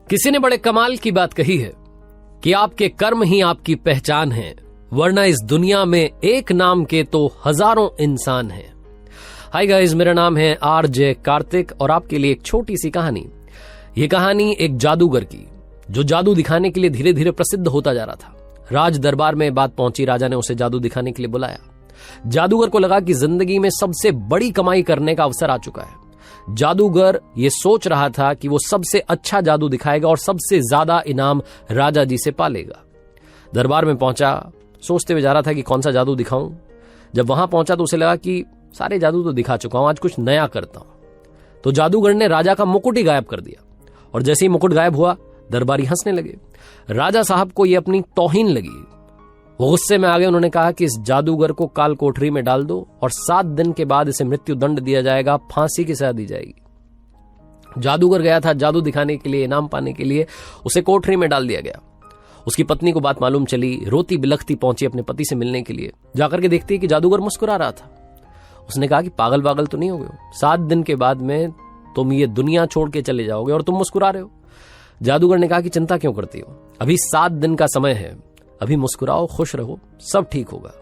किसी ने बड़े कमाल की बात कही है कि आपके कर्म ही आपकी पहचान है, वरना इस दुनिया में एक नाम के तो हजारों इंसान हैं। हाय गाइस, मेरा नाम है आरजे कार्तिक और आपके लिए एक छोटी सी कहानी। ये कहानी एक जादूगर की, जो जादू दिखाने के लिए धीरे धीरे प्रसिद्ध होता जा रहा था। राज दरबार में बात पहुंची, राजा ने उसे जादू दिखाने के लिए बुलाया। जादूगर को लगा कि जिंदगी में सबसे बड़ी कमाई करने का अवसर आ चुका है। जादूगर ये सोच रहा था कि वो सबसे अच्छा जादू दिखाएगा और सबसे ज्यादा इनाम राजा जी से पालेगा। दरबार में पहुंचा, सोचते हुए जा रहा था कि कौन सा जादू दिखाऊं। जब वहां पहुंचा तो उसे लगा कि सारे जादू तो दिखा चुका हूं, आज कुछ नया करता हूं। तो जादूगर ने राजा का मुकुट ही गायब कर दिया और जैसे ही मुकुट गायब हुआ, दरबारी हंसने लगे। राजा साहब को यह अपनी तौहीन लगी। वो गुस्से में आ गए। उन्होंने कहा कि इस जादूगर को काल कोठरी में डाल दो और 7 दिन के बाद इसे मृत्यु दंड दिया जाएगा, फांसी की सजा दी जाएगी। जादूगर गया था जादू दिखाने के लिए, इनाम पाने के लिए। उसे कोठरी में डाल दिया गया। उसकी पत्नी को बात मालूम चली, रोती बिलखती पहुंची अपने पति से मिलने के लिए। जाकर के देखती कि जादूगर मुस्कुरा रहा था। उसने कहा कि पागल पागल तो नहीं हो गए, 7 दिन के बाद में तुम ये दुनिया छोड़ के चले जाओगे और तुम मुस्कुरा रहे हो। जादूगर ने कहा कि चिंता क्यों करती हो, अभी 7 दिन का समय है, अभी मुस्कुराओ, खुश रहो, सब ठीक होगा।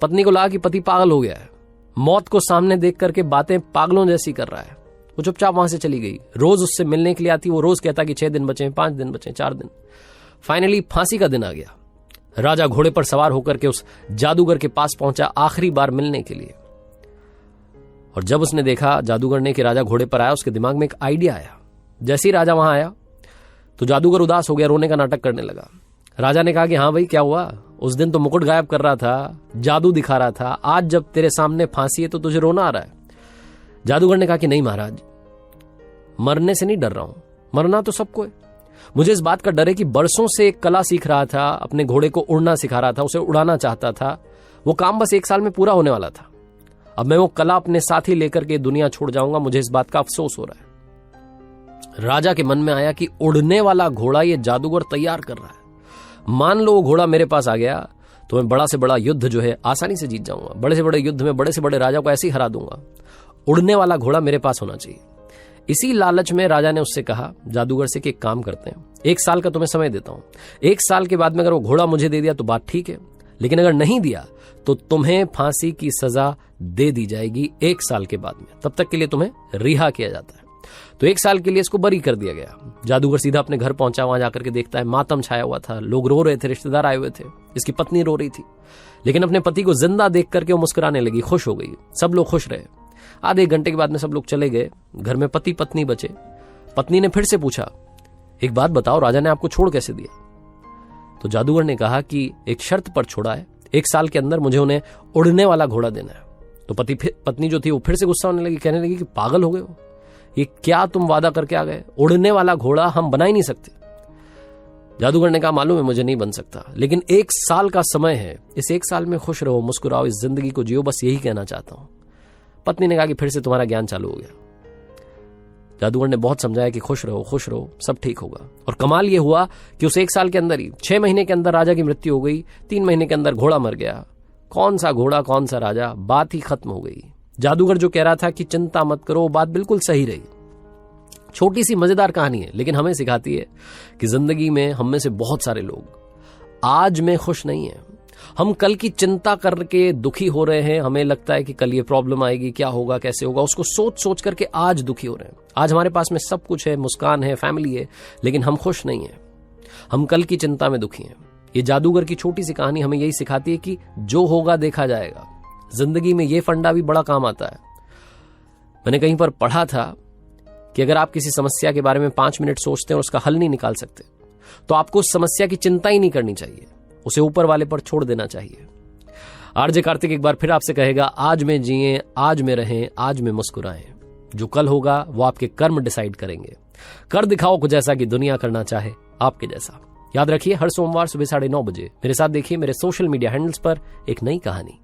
पत्नी को लगा कि पति पागल हो गया है, मौत को सामने देख करके बातें पागलों जैसी कर रहा है। वो चुपचाप वहां से चली गई। रोज उससे मिलने के लिए आती, वो रोज कहता कि 6 दिन बचे, 5 दिन बचे, 4 दिन। फाइनली फांसी का दिन आ गया। राजा घोड़े पर सवार होकर के उस जादूगर के पास पहुंचा आखिरी बार मिलने के लिए। और जब उसने देखा जादूगर ने कि राजा घोड़े पर आया, उसके दिमाग में एक आइडिया आया। जैसे ही राजा वहां आया तो जादूगर उदास हो गया, रोने का नाटक करने लगा। राजा ने कहा कि हाँ भाई, क्या हुआ? उस दिन तो मुकुट गायब कर रहा था, जादू दिखा रहा था, आज जब तेरे सामने फांसी है तो तुझे रोना आ रहा है। जादूगर ने कहा कि नहीं महाराज, मरने से नहीं डर रहा हूं, मरना तो सबको है। मुझे इस बात का डर है कि बरसों से एक कला सीख रहा था, अपने घोड़े को उड़ना सिखा रहा था, उसे उड़ाना चाहता था। वो काम बस 1 साल में पूरा होने वाला था। अब मैं वो कला अपने साथ ही लेकर के दुनिया छोड़ जाऊंगा, मुझे इस बात का अफसोस हो रहा है। राजा के मन में आया कि उड़ने वाला घोड़ा ये जादूगर तैयार कर रहा है। मान लो वो घोड़ा मेरे पास आ गया तो मैं बड़ा से बड़ा युद्ध जो है आसानी से जीत जाऊंगा। बड़े से बड़े युद्ध में बड़े से बड़े राजा को ऐसे ही हरा दूंगा। उड़ने वाला घोड़ा मेरे पास होना चाहिए। इसी लालच में राजा ने उससे कहा, जादूगर से, कि एक काम करते हैं, 1 साल का तुम्हें समय देता हूं। 1 साल के बाद में अगर वो घोड़ा मुझे दे दिया तो बात ठीक है, लेकिन अगर नहीं दिया तो तुम्हें फांसी की सजा दे दी जाएगी 1 साल के बाद में। तब तक के लिए तुम्हें रिहा किया जाता है। तो 1 साल के लिए इसको बरी कर दिया गया। जादूगर सीधा अपने घर पहुंचा। वहां जाकर के देखता है मातम छाया हुआ था, लोग रो रहे थे, रिश्तेदार आए हुए थे, इसकी पत्नी रो रही थी। लेकिन अपने पति को जिंदा देख करके वो मुस्कुराने लगी, खुश हो गई। सब लोग खुश रहे। आधे 1 घंटे के बाद में सब लोग चले गए। घर में पति पत्नी बचे। पत्नी ने फिर से पूछा, एक बात बताओ, राजा ने आपको छोड़ कैसे दिया? तो जादूगर ने कहा कि एक शर्त पर छोड़ा है, 1 साल के अंदर मुझे उन्हें उड़ने वाला घोड़ा देना है। तो पत्नी जो थी वो फिर से गुस्सा होने लगी, कहने लगी कि पागल हो गए हो, ये क्या तुम वादा करके आ गए? उड़ने वाला घोड़ा हम बना ही नहीं सकते। जादूगर ने कहा, मालूम है मुझे नहीं बन सकता, लेकिन 1 साल का समय है, इस 1 साल में खुश रहो, मुस्कुराओ, इस जिंदगी को जियो, बस यही कहना चाहता हूं। पत्नी ने कहा कि फिर से तुम्हारा ज्ञान चालू हो गया। जादूगर ने बहुत समझाया कि खुश रहो, खुश रहो, सब ठीक होगा। और कमाल यह हुआ कि उस 1 साल के अंदर ही 6 महीने के अंदर राजा की मृत्यु हो गई। 3 महीने के अंदर घोड़ा मर गया। कौन सा घोड़ा, कौन सा राजा, बात ही खत्म हो गई। जादूगर जो कह रहा था कि चिंता मत करो, वो बात बिल्कुल सही रही। छोटी सी मजेदार कहानी है, लेकिन हमें सिखाती है कि जिंदगी में हम में से बहुत सारे लोग आज में खुश नहीं है। हम कल की चिंता करके दुखी हो रहे हैं। हमें लगता है कि कल ये प्रॉब्लम आएगी, क्या होगा, कैसे होगा, उसको सोच सोच करके आज दुखी हो रहे हैं। आज हमारे पास में सब कुछ है, मुस्कान है, फैमिली है, लेकिन हम खुश नहीं है। हम कल की चिंता में दुखी हैं। ये जादूगर की छोटी सी कहानी हमें यही सिखाती है कि जो होगा देखा जाएगा। जिंदगी में ये फंडा भी बड़ा काम आता है। मैंने कहीं पर पढ़ा था कि अगर आप किसी समस्या के बारे में 5 मिनट सोचते हैं और उसका हल नहीं निकाल सकते, तो आपको उस समस्या की चिंता ही नहीं करनी चाहिए, उसे ऊपर वाले पर छोड़ देना चाहिए। आरजे कार्तिक एक बार फिर आपसे कहेगा, आज में जिएं, आज में रहें, आज में मुस्कुराएं। जो कल होगा वो आपके कर्म डिसाइड करेंगे। कर दिखाओ कुछ ऐसा कि दुनिया करना चाहे आपके जैसा। याद रखिए, हर सोमवार सुबह 9:30 बजे मेरे साथ देखिए मेरे सोशल मीडिया हैंडल्स पर एक नई कहानी।